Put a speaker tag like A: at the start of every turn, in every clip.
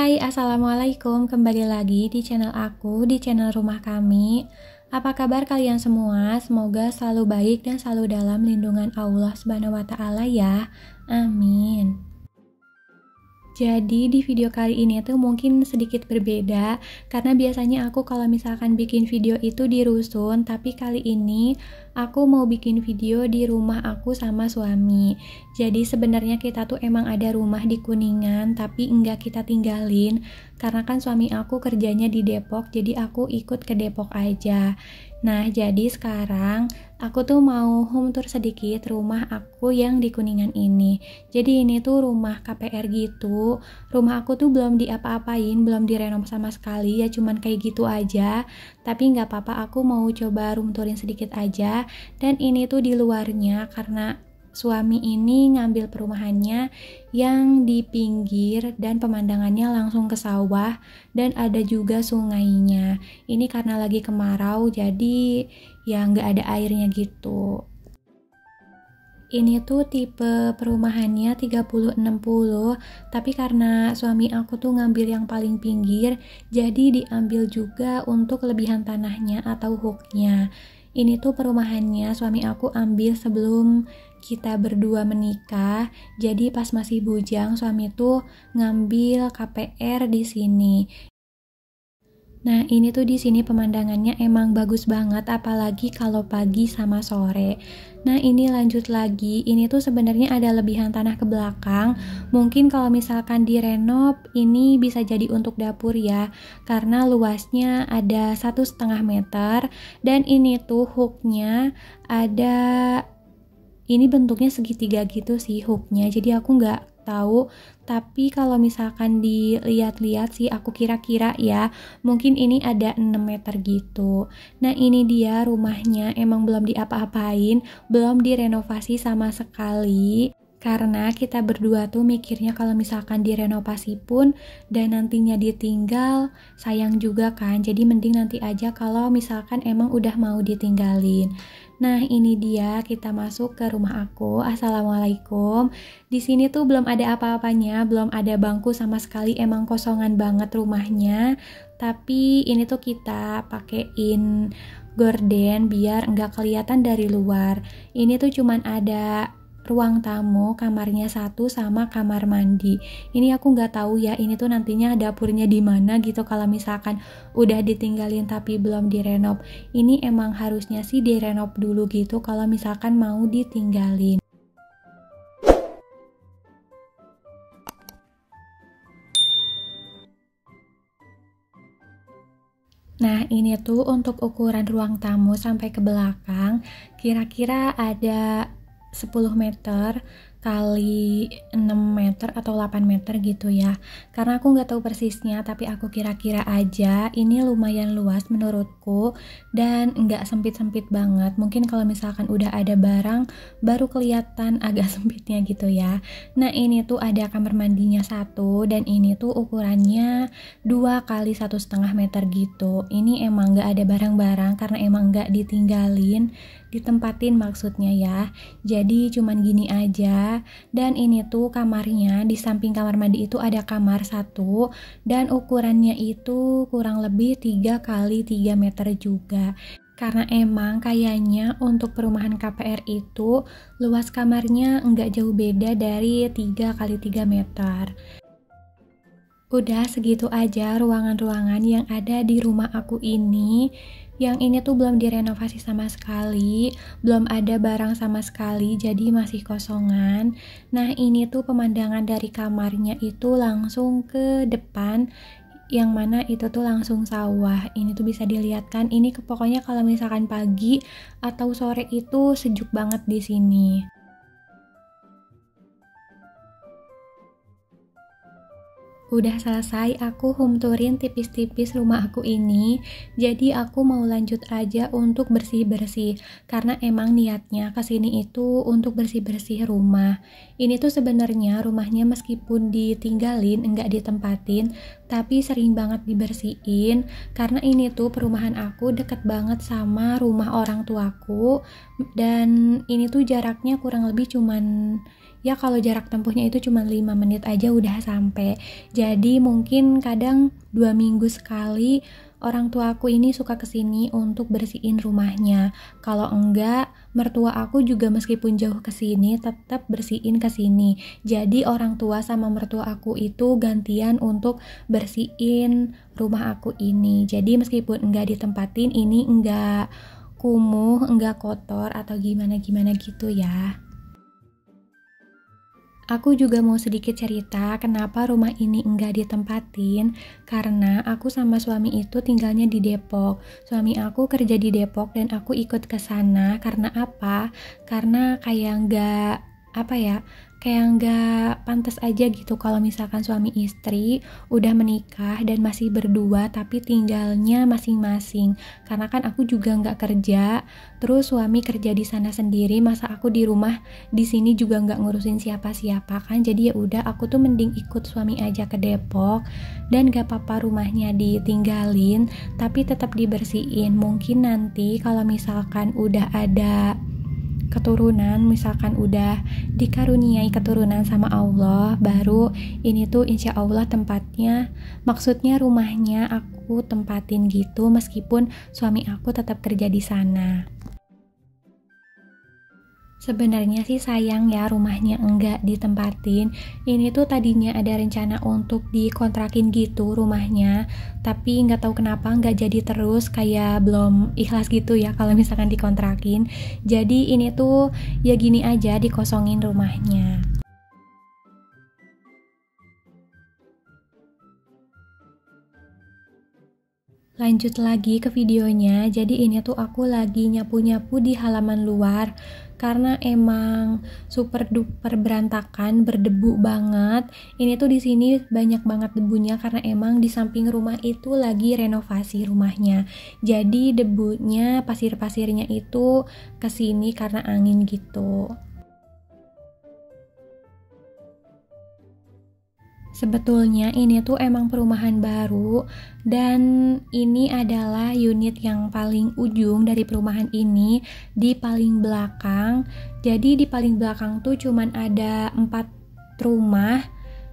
A: Hai, Assalamualaikum. Kembali lagi di channel aku, di channel rumah kami. Apa kabar kalian semua? Semoga selalu baik dan selalu dalam lindungan Allah Subhanahu wa Ta'ala ya. Amin. Jadi di video kali ini tuh mungkin sedikit berbeda karena biasanya aku kalau misalkan bikin video itu di rusun, tapi kali ini aku mau bikin video di rumah aku sama suami. Jadi sebenarnya kita tuh emang ada rumah di Kuningan tapi enggak kita tinggalin karena kan suami aku kerjanya di Depok, jadi aku ikut ke Depok aja. Nah, jadi sekarang aku tuh mau home tour sedikit rumah aku yang di Kuningan ini. Jadi ini tuh rumah KPR gitu. Rumah aku tuh belum diapa-apain, belum direnov sama sekali, ya cuman kayak gitu aja. Tapi nggak apa-apa, aku mau coba room tourin sedikit aja. Dan ini tuh di luarnya karena suami ini ngambil perumahannya yang di pinggir dan pemandangannya langsung ke sawah dan ada juga sungainya. Ini karena lagi kemarau jadi ya nggak ada airnya gitu. Ini tuh tipe perumahannya 30-60, tapi karena suami aku tuh ngambil yang paling pinggir, jadi diambil juga untuk kelebihan tanahnya atau hooknya. Ini tuh perumahannya suami aku ambil sebelum kita berdua menikah, jadi pas masih bujang suami tuh ngambil KPR di sini. Nah, ini tuh di sini pemandangannya emang bagus banget, apalagi kalau pagi sama sore. Nah, ini lanjut lagi. Ini tuh sebenarnya ada lebihan tanah ke belakang. Mungkin kalau misalkan direnov, ini bisa jadi untuk dapur ya, karena luasnya ada 1,5 meter. Dan ini tuh hooknya ada, ini bentuknya segitiga gitu sih hooknya. Jadi aku nggak tahu, tapi kalau misalkan dilihat-lihat sih aku kira-kira ya mungkin ini ada 6 meter gitu. Nah, ini dia rumahnya, emang belum diapa-apain, belum direnovasi sama sekali karena kita berdua tuh mikirnya kalau misalkan direnovasi pun dan nantinya ditinggal sayang juga kan, jadi mending nanti aja kalau misalkan emang udah mau ditinggalin. Nah, ini dia kita masuk ke rumah aku. Assalamualaikum. Di sini tuh belum ada apa-apanya, belum ada bangku sama sekali, emang kosongan banget rumahnya. Tapi ini tuh kita pakein gorden biar nggak kelihatan dari luar. Ini tuh cuman ada ruang tamu, kamarnya satu sama kamar mandi. Ini aku nggak tahu ya, ini tuh nantinya dapurnya di mana gitu kalau misalkan udah ditinggalin tapi belum direnov. Ini emang harusnya sih direnov dulu gitu kalau misalkan mau ditinggalin. Nah, ini tuh untuk ukuran ruang tamu sampai ke belakang kira-kira ada 10 meter kali 6 meter atau 8 meter gitu ya, karena aku nggak tahu persisnya tapi aku kira-kira aja ini lumayan luas menurutku dan nggak sempit-sempit banget. Mungkin kalau misalkan udah ada barang baru kelihatan agak sempitnya gitu ya. Nah, ini tuh ada kamar mandinya satu dan ini tuh ukurannya 2 kali 1,5 meter gitu. Ini emang nggak ada barang-barang karena emang nggak ditempatin maksudnya ya, jadi cuman gini aja. Dan ini tuh kamarnya, di samping kamar mandi itu ada kamar satu dan ukurannya itu kurang lebih 3 kali 3 meter juga, karena emang kayaknya untuk perumahan KPR itu luas kamarnya nggak jauh beda dari 3 kali 3 meter. Udah segitu aja ruangan-ruangan yang ada di rumah aku ini. Yang ini tuh belum direnovasi sama sekali, belum ada barang sama sekali, jadi masih kosongan. Nah, ini tuh pemandangan dari kamarnya itu langsung ke depan, yang mana itu tuh langsung sawah. Ini tuh bisa dilihat kan, ini pokoknya kalau misalkan pagi atau sore itu sejuk banget di sini. Udah selesai aku home tourin tipis-tipis rumah aku ini, jadi aku mau lanjut aja untuk bersih-bersih karena emang niatnya kesini itu untuk bersih-bersih rumah. Ini tuh sebenarnya rumahnya meskipun ditinggalin, enggak ditempatin, tapi sering banget dibersihin karena ini tuh perumahan aku deket banget sama rumah orang tuaku dan ini tuh jaraknya kurang lebih cuman ya kalau jarak tempuhnya itu cuma 5 menit aja udah sampai. Jadi mungkin kadang 2 minggu sekali orang tua aku ini suka kesini untuk bersihin rumahnya. Kalau enggak, mertua aku juga meskipun jauh kesini tetap bersihin kesini. Jadi orang tua sama mertua aku itu gantian untuk bersihin rumah aku ini. Jadi meskipun enggak ditempatin, ini enggak kumuh, enggak kotor atau gimana-gimana gitu ya. Aku juga mau sedikit cerita kenapa rumah ini enggak ditempatin, karena aku sama suami itu tinggalnya di Depok. Suami aku kerja di Depok dan aku ikut ke sana karena apa? Karena kayak nggak pantas aja gitu kalau misalkan suami istri udah menikah dan masih berdua tapi tinggalnya masing-masing. Karena kan aku juga nggak kerja, terus suami kerja di sana sendiri, masa aku di rumah di sini juga nggak ngurusin siapa-siapa kan. Jadi ya udah, aku tuh mending ikut suami aja ke Depok, dan gak apa-apa rumahnya ditinggalin tapi tetap dibersihin. Mungkin nanti kalau misalkan udah ada keturunan, misalkan udah dikaruniai keturunan sama Allah, baru ini tuh insya Allah tempatnya, maksudnya rumahnya aku tempatin gitu, meskipun suami aku tetap kerja di sana. Sebenarnya sih sayang ya rumahnya enggak ditempatin. Ini tuh tadinya ada rencana untuk dikontrakin gitu rumahnya, tapi nggak tahu kenapa nggak jadi terus, kayak belum ikhlas gitu ya kalau misalkan dikontrakin. Jadi ini tuh ya gini aja, dikosongin rumahnya. Lanjut lagi ke videonya. Jadi ini tuh aku lagi nyapu-nyapu di halaman luar karena emang super duper berantakan, berdebu banget. Ini tuh di sini banyak banget debunya karena emang di samping rumah itu lagi renovasi rumahnya. Jadi debunya, pasir-pasirnya itu kesini karena angin gitu. Sebetulnya ini tuh emang perumahan baru, dan ini adalah unit yang paling ujung dari perumahan ini, di paling belakang. Jadi di paling belakang tuh cuman ada 4 rumah,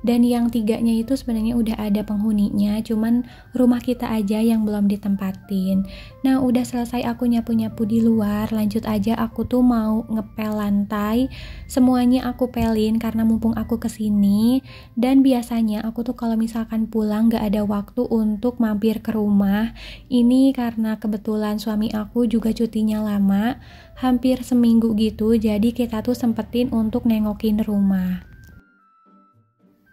A: dan yang 3-nya itu sebenarnya udah ada penghuninya, cuman rumah kita aja yang belum ditempatin. Nah udah selesai aku nyapu-nyapu di luar, lanjut aja aku tuh mau ngepel lantai. Semuanya aku pelin karena mumpung aku kesini, dan biasanya aku tuh kalau misalkan pulang gak ada waktu untuk mampir ke rumah. Ini karena kebetulan suami aku juga cutinya lama, hampir seminggu gitu, jadi kita tuh sempetin untuk nengokin rumah.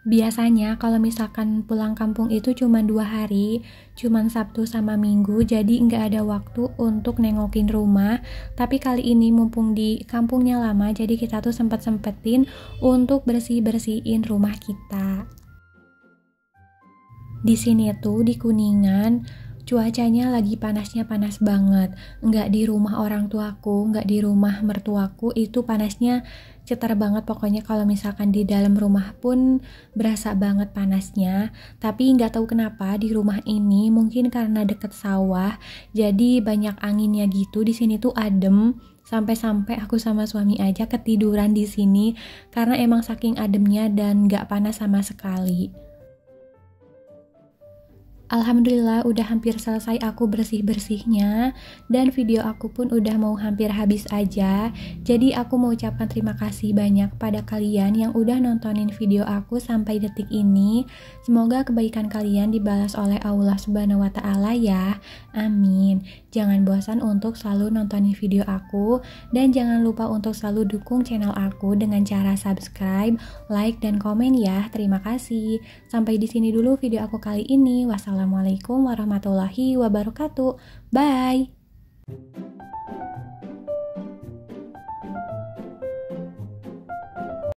A: Biasanya kalau misalkan pulang kampung itu cuma 2 hari, cuma Sabtu sama Minggu, jadi nggak ada waktu untuk nengokin rumah. Tapi kali ini mumpung di kampungnya lama, jadi kita tuh sempet-sempetin untuk bersih-bersihin rumah kita. Di sini tuh di Kuningan cuacanya lagi panasnya panas banget. Nggak di rumah orang tuaku, nggak di rumah mertuaku, itu panasnya cetar banget. Pokoknya kalau misalkan di dalam rumah pun berasa banget panasnya. Tapi nggak tahu kenapa di rumah ini, mungkin karena deket sawah, jadi banyak anginnya gitu. Di sini tuh adem. Sampai-sampai aku sama suami aja ketiduran di sini karena emang saking ademnya dan nggak panas sama sekali. Alhamdulillah udah hampir selesai aku bersih-bersihnya, dan video aku pun udah mau hampir habis aja. Jadi aku mau ucapkan terima kasih banyak pada kalian yang udah nontonin video aku sampai detik ini. Semoga kebaikan kalian dibalas oleh Allah Subhanahu wa Ta'ala ya. Amin. Jangan bosan untuk selalu nontonin video aku, dan jangan lupa untuk selalu dukung channel aku dengan cara subscribe, like, dan komen ya. Terima kasih. Sampai di sini dulu video aku kali ini. Wassalamualaikum warahmatullahi wabarakatuh. Bye.